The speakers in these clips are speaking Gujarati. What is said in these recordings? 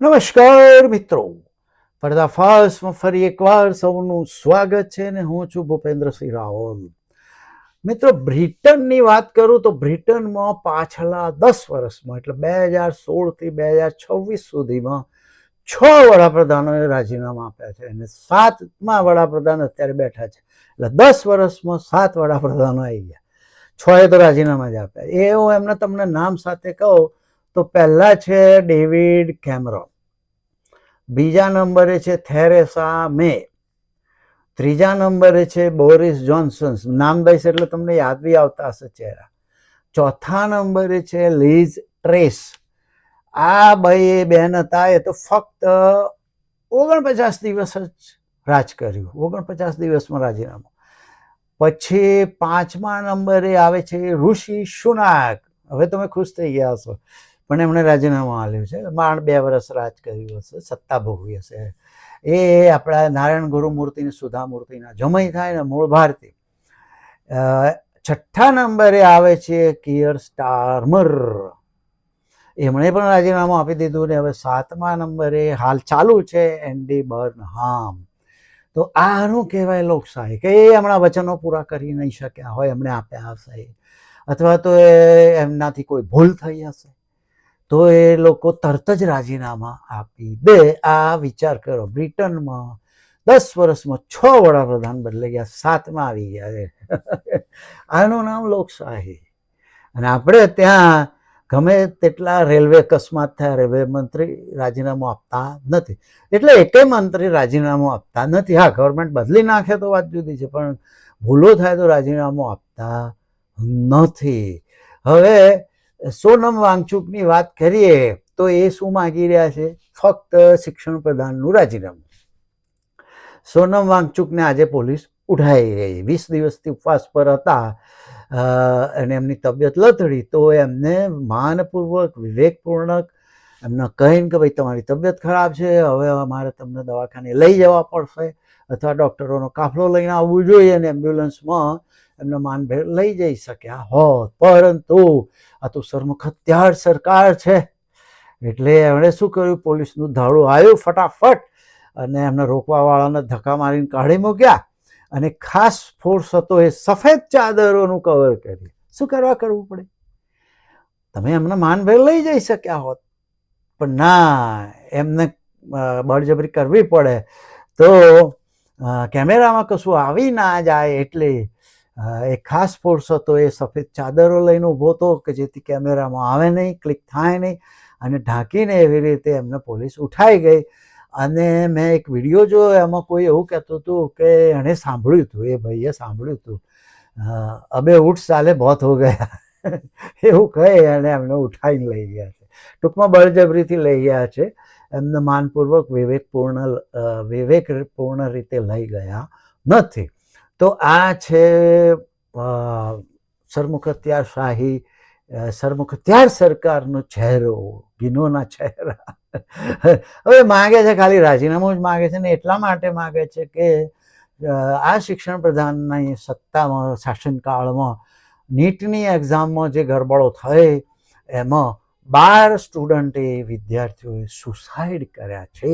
નમસ્કાર મિત્રો, પર્દાફાશમાં ફરી એકવાર સૌનું સ્વાગત છે ને હું છું ભૂપેન્દ્રસિંહ રાવલ. મિત્રો, બ્રિટનની વાત કરું તો બ્રિટનમાં પાછલા 10 વર્ષમાં એટલે 2016 થી 2026 સુધીમાં 6 વડાપ્રધાનોએ રાજીનામા આપ્યા છે અને 7મા વડાપ્રધાન અત્યારે બેઠા છે. એટલે 10 વર્ષમાં 7 વડાપ્રધાનો આવી ગયા. 6એ તો રાજીનામા જ આપ્યા. એ હું એમને તમને નામ સાથે કહું તો પહેલા છે ડેવિડ કેમરોન, બીજા નંબરે છે થેરેસા મે, ત્રીજા નંબરે છે બોરિસ જોન્સન. નામ દઈશ એટલે તમને યાદ બી આવતા હશે ચહેરા. ચોથા નંબરે છે લીઝ ટ્રેસ. આ ભાઈ બેન હતા એ તો ફક્ત 49 દિવસ જ રાજ કર્યું. 49 દિવસમાં રાજીનામું. પછી 5મા નંબરે આવે છે ઋષિ સુનાક. હવે તમે ખુશ થઈ ગયા હશો, પણ એમણે રાજીનામું આપ્યું છે. માંડ 2 વર્ષ રાજ કર્યું હશે, સત્તા ભોગવી હશે. એ આપણા નારાયણ ગુરુમૂર્તિને સુધામૂર્તિના જમાઈ થાય ને, મૂળ ભારતીય. 6થા નંબરે આવે છે કિયર સ્ટારમર. એમણે પણ રાજીનામું આપી દીધું ને હવે 7મા નંબરે હાલ ચાલુ છે એન્ડી બર્નહામ. તો આનું કહેવાય લોકશાહી કે એ હમણાં વચનો પૂરા કરી નહીં શક્યા હોય, એમણે આપ્યા હશે, અથવા તો એમનાથી કોઈ ભૂલ થઈ હશે, તો એ લોકો તરત જ રાજીનામા આપી દે. આ વિચાર કરો, બ્રિટનમાં 10 વર્ષમાં 6 વડાપ્રધાન બદલાઈ ગયા, 7મા આવી ગયા. આનું નામ લોકશાહી. અને આપણે ત્યાં ગમે તેટલા રેલવે અકસ્માત થયા, રેલવે મંત્રી રાજીનામું આપતા નથી. એટલે એકેય મંત્રી રાજીનામું આપતા નથી. હા, ગવર્મેન્ટ બદલી નાખે તો વાત જુદી છે, પણ ભૂલો થાય તો રાજીનામું આપતા નથી. હવે સોનમ વાંગચુકની વાત કરીએ તો એ શું માગી રહ્યા છે? ફક્ત શિક્ષણ પ્રધાનનું રાજીનામું. સોનમ વાંગચુકને આજે પોલીસ ઉઠાઈ ગઈ. 20 દિવસથી ઉપવાસ પર હતા અને એમની તબિયત લથડી, તો એમને માનપૂર્વક, વિવેકપૂર્વક એમને કહીને કે ભાઈ તમારી તબિયત ખરાબ છે, હવે અમારે તમને દવાખાને લઈ જવા પડશે, અથવા ડૉક્ટરોનો કાફલો લઈને આવવું જોઈએ, અને એમ્બ્યુલન્સમાં એમને માનભેર લઈ જઈ શક્યા હોત. પરંતુ આ તો સરમુખત્યાર સરકાર છે, એટલે એમણે શું કર્યું? પોલીસનું ધાડું આવ્યું ફટાફટ અને એમને રોકવાવાળાને ધક્કા મારીને કાઢી મૂક્યા. અને ખાસ ફોર્સ હતો એ સફેદ ચાદરોનું કવર કર્યું. શું કરવું પડે? તમે એમને માનભેર લઈ જઈ શક્યા હોત, પણ ના, એમને બળજબરી કરવી પડે. તો કેમેરામાં કશું આવી ના જાય એટલે એક ખાસ ફોર્સ હતો એ સફેદ ચાદરો લઈને ઊભો હતો કે જેથી કેમેરામાં આવે નહીં, ક્લિક થાય નહીં, અને ઢાંકીને એવી રીતે એમને પોલીસ ઉઠાઈ ગઈ. અને મેં એક વિડીયો જોયો, એમાં કોઈ એવું કહેતું હતું કે એણે સાંભળ્યું હતું, એ ભાઈએ સાંભળ્યું હતું, અબે ઉઠ સાલે બહોત હો ગયા, એવું કહે અને એમને ઉઠાઈને લઈ ગયા છે. ટૂંકમાં બળજબરીથી લઈ ગયા છે. એમને માનપૂર્વક વિવેકપૂર્ણ રીતે લઈ ગયા નથી. તો આ છે સરમુખત્યાર સરકારનો ચહેરો, ગિનોના ચહેરા. હવે માગે છે ખાલી રાજીનામું જ માગે છે, ને એટલા માટે માગે છે કે આ શિક્ષણ પ્રધાનની સત્તામાં, શાસનકાળમાં નીટની એક્ઝામમાં જે ગરબડો થઈ એમાં 12 સ્ટુડન્ટે, વિદ્યાર્થીઓએ સુસાઇડ કર્યા છે.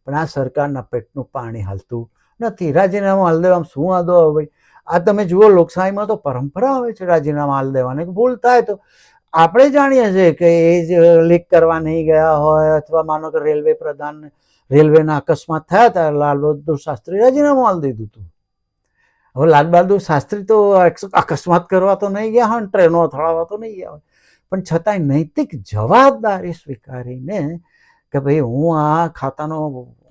પણ આ સરકારના પેટનું પાણી હાલતું નથી. રાજીનામું હાલ દેવામાં શું વાંધો આવે ભાઈ? આ તમે જુઓ, લોકશાહીમાં તો પરંપરા આવે છે રાજીનામા હાલ દેવાની. ભૂલ થાય તો આપણે જાણીએ છીએ કે એ જ લીક કરવા નહીં ગયા હોય, અથવા માનો કે રેલવેના અકસ્માત થયા હતા, લાલ બહાદુર શાસ્ત્રી રાજીનામું હાલ દીધું હતું. હવે લાલ બહાદુર શાસ્ત્રી તો અકસ્માત કરવા તો નહીં ગયા હોય, ટ્રેનો અથડાવવા તો નહીં ગયા હોય, પણ છતાંય નૈતિક જવાબદારી સ્વીકારીને કે ભાઈ હું આ ખાતાનો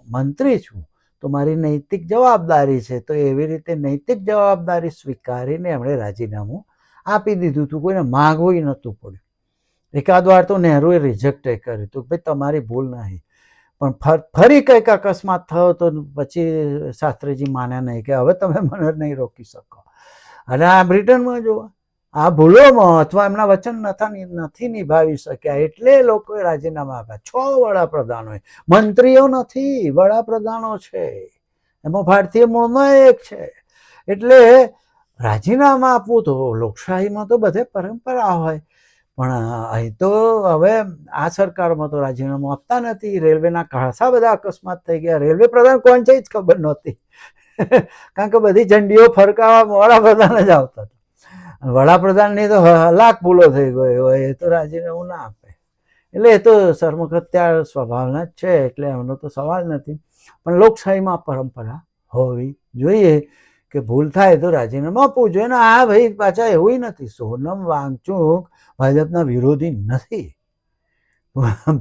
મંત્રી છું, તો મારી નૈતિક જવાબદારી છે, તો એવી રીતે નૈતિક જવાબદારી સ્વીકારીને એમણે રાજીનામું આપી દીધું હતું. કોઈને માગવું નહોતું પડ્યું. એકાદ વાર તો નહેરુએ રિજેક્ટ કર્યું હતું, ભાઈ તમારી ભૂલ નહીં. પણ ફરી કંઈક અકસ્માત થયો તો પછી શાસ્ત્રીજી માન્યા નહીં કે હવે તમે મને નહીં રોકી શકો. અને આ બ્રિટનમાં જોવા, આ ભૂલોમાં અથવા એમના વચન નથી નિભાવી શક્યા એટલે લોકોએ રાજીનામા આપ્યા. 6 વડાપ્રધાનોએ, મંત્રીઓ નથી, વડાપ્રધાનો છે, એમાં ભારતીય મૂળનો એક છે. એટલે રાજીનામા આપવું તો લોકશાહીમાં તો બધે પરંપરા હોય, પણ અહીં તો હવે આ સરકારમાં તો રાજીનામું આપતા નથી. રેલવેના ખાસા બધા અકસ્માત થઈ ગયા. રેલવે પ્રધાન કોણ છે જ ખબર નહોતી. કારણ કે બધી ઝંડીઓ ફરકાવવા વડાપ્રધાન જ આવતા હતા. વડાપ્રધાનની તો હલાક ભૂલો થઈ ગઈ હોય એ તો રાજીનામું ના આપે. એટલે એ તો સર્વખત્યાર સ્વભાવના જ છે, એટલે એમનો તો સવાલ નથી. પણ લોકશાહીમાં પરંપરા હોવી જોઈએ કે ભૂલ થાય તો રાજીનામું આપવું જોઈએ. ને આ ભાઈ પાછા એવું નથી, સોનમ વાંગચુક ભાજપના વિરોધી નથી.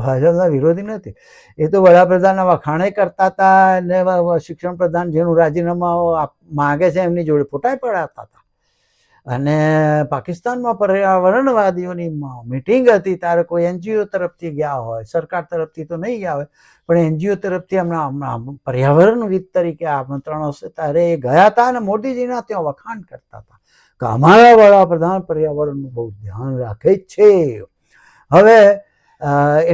ભાજપના વિરોધી નથી. એ તો વડાપ્રધાનના વખાણે કરતા હતા અને શિક્ષણ પ્રધાન જેનું રાજીનામા માગે છે એમની જોડે ફોટા પડાવતા હતા. અને પાકિસ્તાનમાં પર્યાવરણવાદીઓની મિટિંગ હતી ત્યારે કોઈ એનજીઓ તરફથી ગયા હોય, સરકાર તરફથી તો નહીં ગયા હોય, પણ એનજીઓ તરફથી હમણાં પર્યાવરણવિદ તરીકે આમંત્રણ હશે ત્યારે એ ગયા હતા અને મોદીજીના ત્યાં વખાણ કરતા હતા કે અમારા વડાપ્રધાન પર્યાવરણનું બહુ ધ્યાન રાખે જ છે. હવે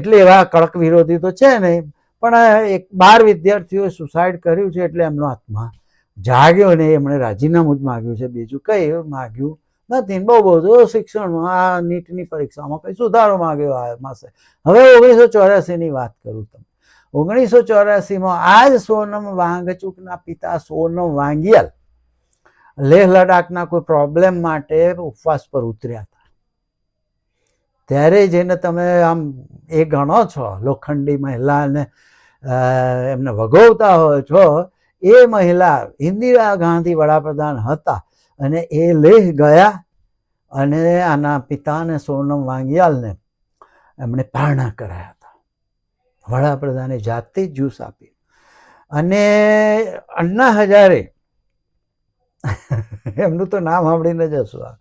એટલે એવા કડક વિરોધી તો છે નહીં, પણ એક 12 વિદ્યાર્થીઓએ સુસાઇડ કર્યું છે એટલે એમનો આત્મા જાગ્યો ને એમણે રાજીનામું જ માગ્યું છે, બીજું કંઈ માગ્યું નથી. બહુ બધું શિક્ષણમાં આ નીટની પરીક્ષામાં કંઈ સુધારો માગ્યો આ માસે. હવે 1984ની વાત કરું તમને. 1984માં આ જ સોનમ વાંગચુકના પિતા સોનમ વાંગિયાલ લેહ લડાખના કોઈ પ્રોબ્લેમ માટે ઉપવાસ પર ઉતર્યા હતા. ત્યારે જેને તમે આમ એ ગણો છો લોખંડી મહિલાને એમને વગોવતા હોય છો, એ મહિલા ઇન્દિરા ગાંધી વડાપ્રધાન હતા અને એ લેહ ગયા અને આના પિતાને સોનમ વાંગિયાલને એમણે પારણા કરાયા હતા. વડાપ્રધાને જાતે જ જ્યુસ આપી. અને અન્ના હજારે એમનું તો નામ સાંભળીને જ હસવું આવે.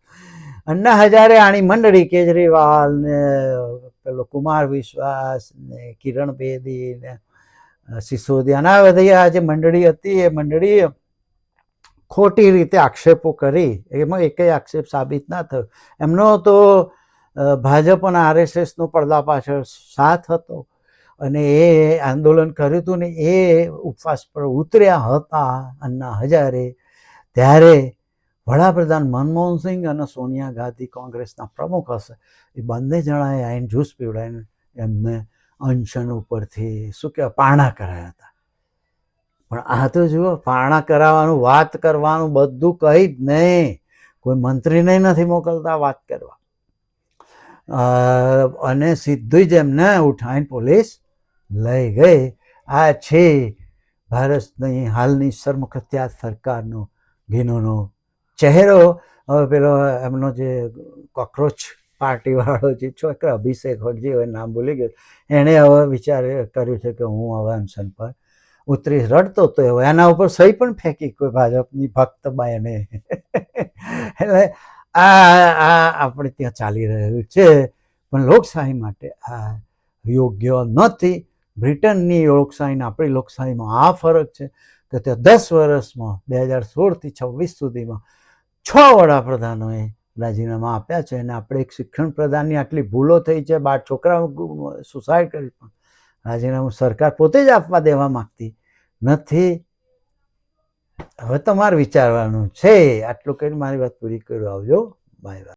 અન્ના હજારે આની મંડળી કેજરીવાલ ને પેલો કુમાર વિશ્વાસ ને કિરણ બેદી ને સિસોદિયા આ બધી આ જે મંડળી હતી એ મંડળી ખોટી રીતે આક્ષેપો કરી. એમાં એકેય આક્ષેપ સાબિત ના થયો. એમનો તો ભાજપ અને આરએસએસનો પડદા પાછળ સાથ હતો અને એ આંદોલન કર્યું હતું ને એ ઉપવાસ પર ઉતર્યા હતા અન્ના હજારે. ત્યારે વડાપ્રધાન મનમોહનસિંહ અને સોનિયા ગાંધી કોંગ્રેસના પ્રમુખ હશે, એ બંને જણાએ આવીને જ્યુસ પીવડાવીને એમને અનશન ઉપરથી શું કહેવાય પારણા કરાયા હતા. પણ આ તો જુઓ, પારણા કરાવવાનું, વાત કરવાનું બધું કંઈ જ નહીં. કોઈ મંત્રીને નથી મોકલતા વાત કરવા. અને સીધું જ એમને ઉઠાવીને પોલીસ લઈ ગઈ. આ છે ભારતની હાલની સર્વખત્યાર સરકારનો ઘીનોનો ચહેરો. હવે પેલો એમનો જે કોકરોચ પાર્ટીવાળો જે છોકરો અભિષેક જે નામ ભૂલી ગયો, એણે હવે વિચાર કર્યું છે કે હું હવે અનશન પર ઉતરીશ. રડતો હતો એવો, એના ઉપર સહી પણ ફેંકી કોઈ ભાજપની ભક્ત બાયને. એટલે આ આપણે ત્યાં ચાલી રહ્યું છે, પણ લોકશાહી માટે આ યોગ્ય નથી. બ્રિટનની લોકશાહીને આપણી લોકશાહીમાં આ ફરક છે કે ત્યાં 10 વર્ષમાં 2016થી 26 સુધીમાં 6 વડાપ્રધાનોએ રાજીનામા આપ્યા છે. અને આપણે એક શિક્ષણ પ્રધાનની આટલી ભૂલો થઈ છે, 12 છોકરા સુસાઇડ કરી, પણ રાજીનામું સરકાર પોતે જ આપવા દેવા માંગતી નથી. હવે તમારે વિચારવાનું છે. આટલું કહીને મારી વાત પૂરી કરું. આવજો, બાય બાય.